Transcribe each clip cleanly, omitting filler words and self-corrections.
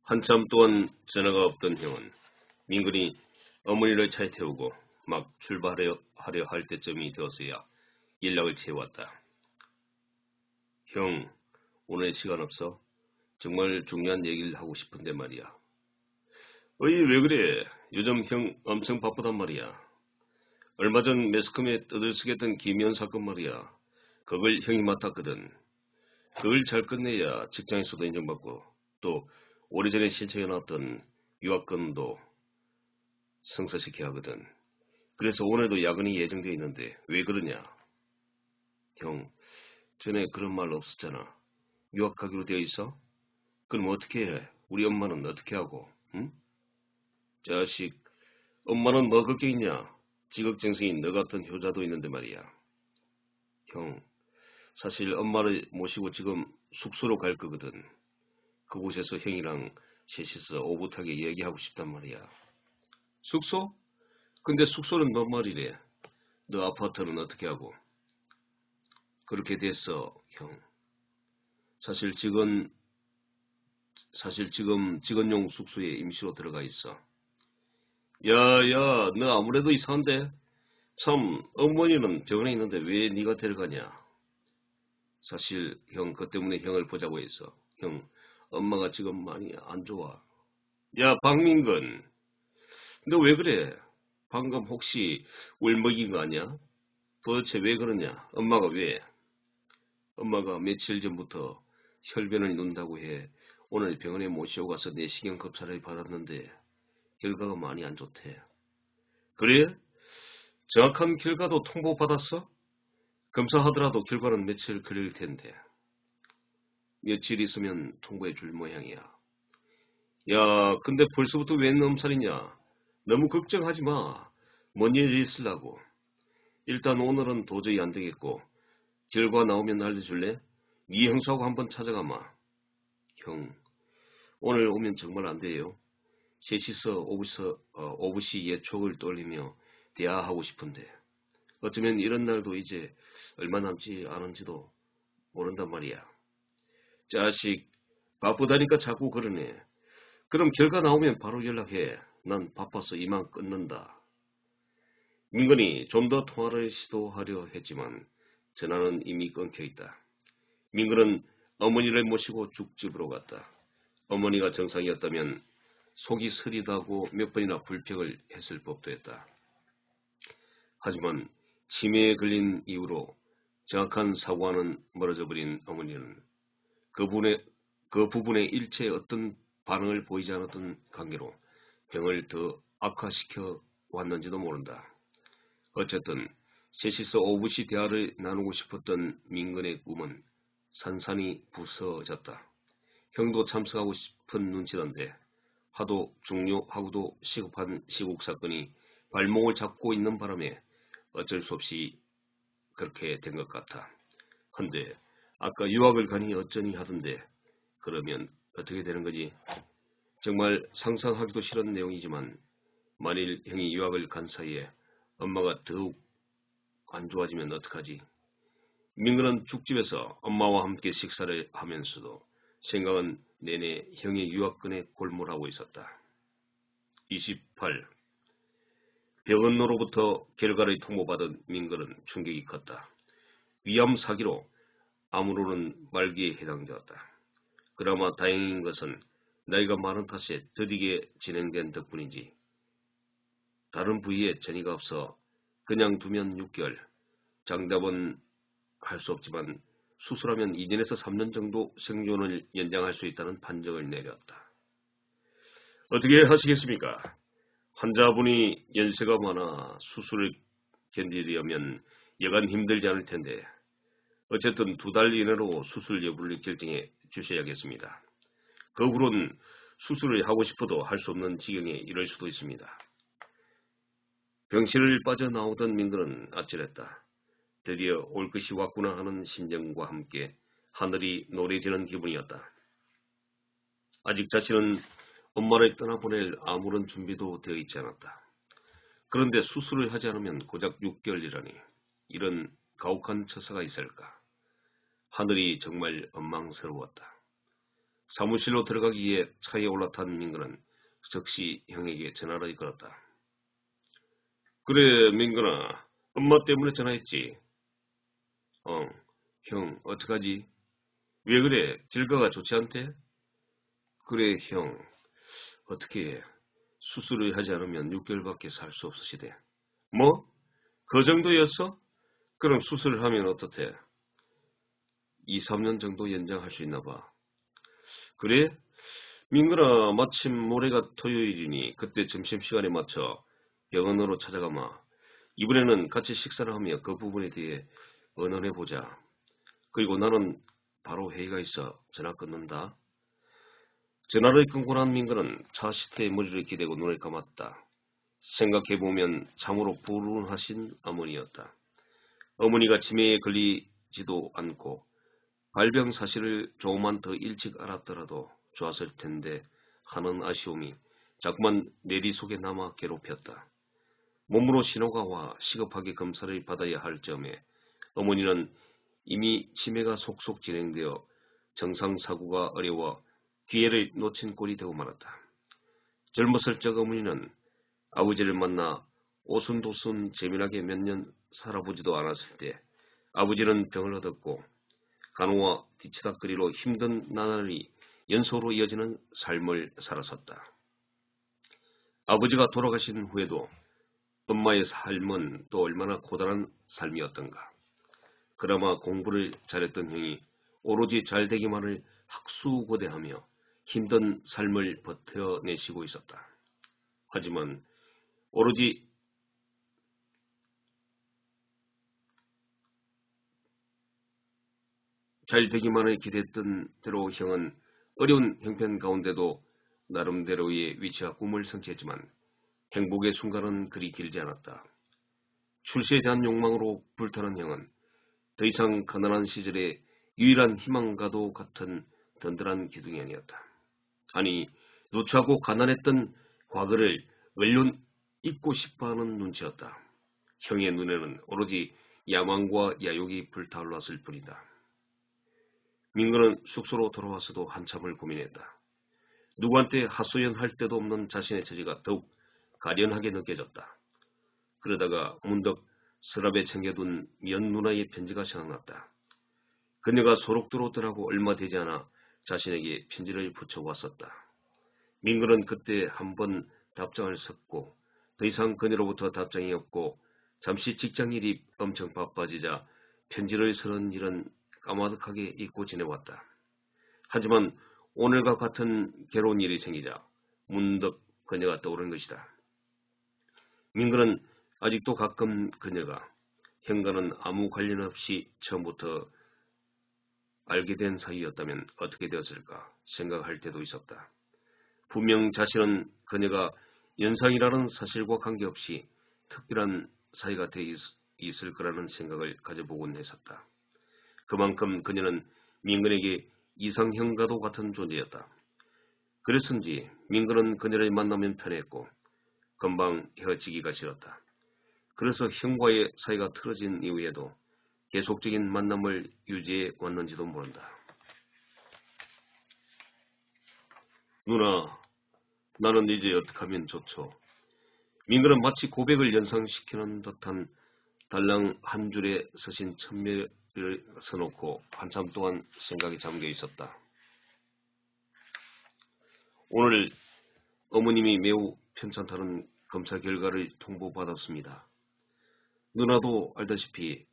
한참 동안 전화가 없던 형은 민근이 어머니를 차에 태우고 막 출발하려 할 때쯤이 되었어야 연락을 채워왔다. 형, 오늘 시간 없어? 정말 중요한 얘기를 하고 싶은데 말이야. 어이, 왜 그래? 요즘 형 엄청 바쁘단 말이야. 얼마 전 매스컴에 떠들썩했던 김현 사건 말이야. 그걸 형이 맡았거든. 그걸 잘 끝내야 직장에서도 인정받고 또 오래전에 신청해놨던 유학금도 성사시켜야 하거든. 그래서 오늘도 야근이 예정돼 있는데 왜 그러냐? 형, 전에 그런 말 없었잖아. 유학하기로 되어 있어? 그럼 어떻게 해? 우리 엄마는 어떻게 하고? 응? 자식, 엄마는 뭐 걱정 있냐? 지극정성인 너 같은 효자도 있는데 말이야. 형, 사실 엄마를 모시고 지금 숙소로 갈 거거든. 그곳에서 형이랑 셋이서 오붓하게 얘기하고 싶단 말이야. 숙소? 근데 숙소는 뭔 말이래? 너 아파트는 어떻게 하고? 그렇게 됐어, 형. 사실 지금 직원용 숙소에 임시로 들어가 있어. 야, 너 아무래도 이상한데? 참, 어머니는 병원에 있는데 왜 네가 데려가냐? 사실 형, 그 때문에 형을 보자고 했어. 형, 엄마가 지금 많이 안 좋아. 야, 박민근, 너 왜 그래? 방금 혹시 울먹인 거 아니야? 도대체 왜 그러냐? 엄마가 왜? 엄마가 며칠 전부터 혈변을 논다고 해 오늘 병원에 모시고 가서 내시경 검사를 받았는데 결과가 많이 안 좋대. 그래? 정확한 결과도 통보받았어? 검사하더라도 결과는 며칠 걸릴 텐데. 며칠 있으면 통보해 줄 모양이야. 야, 근데 벌써부터 웬 엄살이냐? 너무 걱정하지 마. 뭔 일이 있으려고. 일단 오늘은 도저히 안 되겠고 결과 나오면 알려줄래? 네 형수하고 한번 찾아가마. 형, 오늘 오면 정말 안 돼요. 셋이서 오붓이 예촉을 떨리며 대화하고 싶은데 어쩌면 이런 날도 이제 얼마 남지 않은지도 모른단 말이야. 자식, 바쁘다니까 자꾸 그러네. 그럼 결과 나오면 바로 연락해. 난 바빠서 이만 끊는다. 민건이 좀 더 통화를 시도하려 했지만 전화는 이미 끊겨 있다. 민근은 어머니를 모시고 죽집으로 갔다. 어머니가 정상이었다면 속이 쓰리다고 몇 번이나 불평을 했을 법도 했다. 하지만 치매에 걸린 이후로 정확한 사고와는 멀어져 버린 어머니는 그 부분에 일체 어떤 반응을 보이지 않았던 관계로 병을 더 악화시켜 왔는지도 모른다. 어쨌든 셋이서 오붓이 대화를 나누고 싶었던 민근의 꿈은 산산이 부서졌다. 형도 참석하고 싶은 눈치던데 하도 중요하고도 시급한 시국 사건이 발목을 잡고 있는 바람에 어쩔 수 없이 그렇게 된 것 같아. 헌데 아까 유학을 가니 어쩌니 하던데 그러면 어떻게 되는 거지? 정말 상상하기도 싫은 내용이지만 만일 형이 유학을 간 사이에 엄마가 더욱 안 좋아지면 어떡하지? 민근은 죽집에서 엄마와 함께 식사를 하면서도 생각은 내내 형의 유학근에 골몰하고 있었다. 28. 병원으로부터 결과를 통보받은 민근은 충격이 컸다. 위암 사기로 암으로는 말기에 해당되었다. 그나마 다행인 것은 나이가 많은 탓에 더디게 진행된 덕분인지 다른 부위에 전이가 없어 그냥 두면 6개월, 장답은 할 수 없지만 수술하면 2년에서 3년 정도 생존을 연장할 수 있다는 판정을 내렸다. 어떻게 하시겠습니까? 환자분이 연세가 많아 수술을 견디려면 여간 힘들지 않을 텐데 어쨌든 2달 이내로 수술 여부를 결정해 주셔야겠습니다. 그 후로는 수술을 하고 싶어도 할 수 없는 지경에 이를 수도 있습니다. 병실을 빠져나오던 민근은 아찔했다. 드디어 올 것이 왔구나 하는 심정과 함께 하늘이 노래지는 기분이었다. 아직 자신은 엄마를 떠나보낼 아무런 준비도 되어 있지 않았다. 그런데 수술을 하지 않으면 고작 6개월이라니 이런 가혹한 처사가 있을까. 하늘이 정말 원망스러웠다. 사무실로 들어가기 위해 차에 올라탄 민근은 즉시 형에게 전화를 걸었다. 그래, 민근아. 엄마 때문에 전화했지? 형, 어떡하지? 왜 그래? 결과가 좋지 않대? 그래, 형. 어떻게 해? 수술을 하지 않으면 6개월밖에 살 수 없으시대. 뭐? 그 정도였어? 그럼 수술을 하면 어떻대? 2, 3년 정도 연장할 수 있나 봐. 그래? 민근아, 마침 모레가 토요일이니 그때 점심시간에 맞춰 병원으로 찾아가마. 이번에는 같이 식사를 하며 그 부분에 대해 의논해보자. 그리고 나는 바로 회의가 있어 전화 끊는다. 전화를 끊고 난 민근은 차 시트에 머리를 기대고 눈을 감았다. 생각해보면 참으로 불운하신 어머니였다. 어머니가 치매에 걸리지도 않고 발병 사실을 조금만 더 일찍 알았더라도 좋았을 텐데 하는 아쉬움이 자꾸만 내리 속에 남아 괴롭혔다. 몸으로 신호가 와 시급하게 검사를 받아야 할 점에 어머니는 이미 치매가 속속 진행되어 정상사고가 어려워 기회를 놓친 꼴이 되고 말았다. 젊었을 적 어머니는 아버지를 만나 오순도순 재미나게 몇 년 살아보지도 않았을 때 아버지는 병을 얻었고 간호와 뒤치다거리로 힘든 나날이 연속으로 이어지는 삶을 살았었다. 아버지가 돌아가신 후에도 엄마의 삶은 또 얼마나 고단한 삶이었던가. 그나마 공부를 잘했던 형이 오로지 잘되기만을 학수고대하며 힘든 삶을 버텨내시고 있었다. 하지만 오로지 잘되기만을 기대했던 대로 형은 어려운 형편 가운데도 나름대로의 위치와 꿈을 성취했지만 행복의 순간은 그리 길지 않았다. 출세에 대한 욕망으로 불타는 형은 더 이상 가난한 시절의 유일한 희망과도 같은 든든한 기둥이 아니었다. 아니, 누추하고 가난했던 과거를 얼른 잊고 싶어하는 눈치였다. 형의 눈에는 오로지 야망과 야욕이 불타올랐을 뿐이다. 민근은 숙소로 돌아와서도 한참을 고민했다. 누구한테 하소연할 데도 없는 자신의 처지가 더욱 가련하게 느껴졌다. 그러다가 문득 서랍에 챙겨둔 면 누나의 편지가 생각났다. 그녀가 소록도로 떠나고 얼마 되지 않아 자신에게 편지를 붙여왔었다. 민근은 그때 한번 답장을 썼고 더 이상 그녀로부터 답장이 없고 잠시 직장일이 엄청 바빠지자 편지를 쓰는 일은 까마득하게 잊고 지내왔다. 하지만 오늘과 같은 괴로운 일이 생기자 문득 그녀가 떠오른 것이다. 민근은 아직도 가끔 그녀가 형과는 아무 관련 없이 처음부터 알게 된 사이였다면 어떻게 되었을까 생각할 때도 있었다. 분명 자신은 그녀가 연상이라는 사실과 관계없이 특별한 사이가 돼 있을 거라는 생각을 가져보곤 했었다. 그만큼 그녀는 민근에게 이상형과도 같은 존재였다. 그랬은지 민근은 그녀를 만나면 편했고 금방 헤어지기가 싫었다. 그래서 형과의 사이가 틀어진 이후에도 계속적인 만남을 유지해 왔는지도 모른다. 누나, 나는 이제 어떻게 하면 좋죠? 민근은 마치 고백을 연상시키는 듯한 달랑 한 줄에 서신 천매를 서놓고 한참 동안 생각에 잠겨 있었다. 오늘 어머님이 매우 편찮다는 검사 결과를 통보받았습니다. 누나도 알다시피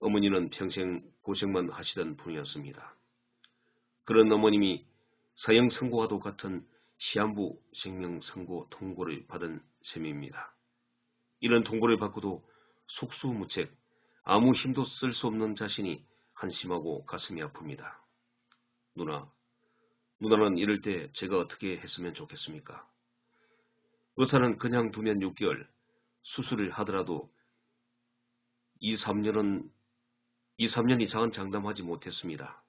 어머니는 평생 고생만 하시던 분이었습니다. 그런 어머님이 사형 선고와도 같은 시한부 생명 선고 통보를 받은 셈입니다. 이런 통보를 받고도 속수무책 아무 힘도 쓸 수 없는 자신이 한심하고 가슴이 아픕니다. 누나는 이럴 때 제가 어떻게 했으면 좋겠습니까? 의사는 그냥 두면 6개월, 수술을 하더라도 2, 3년 이상은 장담하지 못했습니다.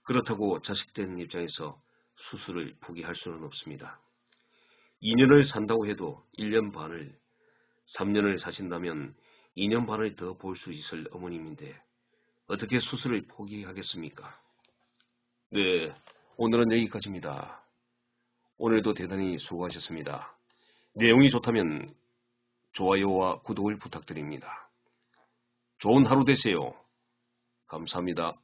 그렇다고 자식된 입장에서 수술을 포기할 수는 없습니다. 2년을 산다고 해도 1년 반을, 3년을 사신다면 2년 반을 더 볼 수 있을 어머님인데 어떻게 수술을 포기하겠습니까? 네, 오늘은 여기까지입니다. 오늘도 대단히 수고하셨습니다. 내용이 좋다면 좋아요와 구독을 부탁드립니다. 좋은 하루 되세요. 감사합니다.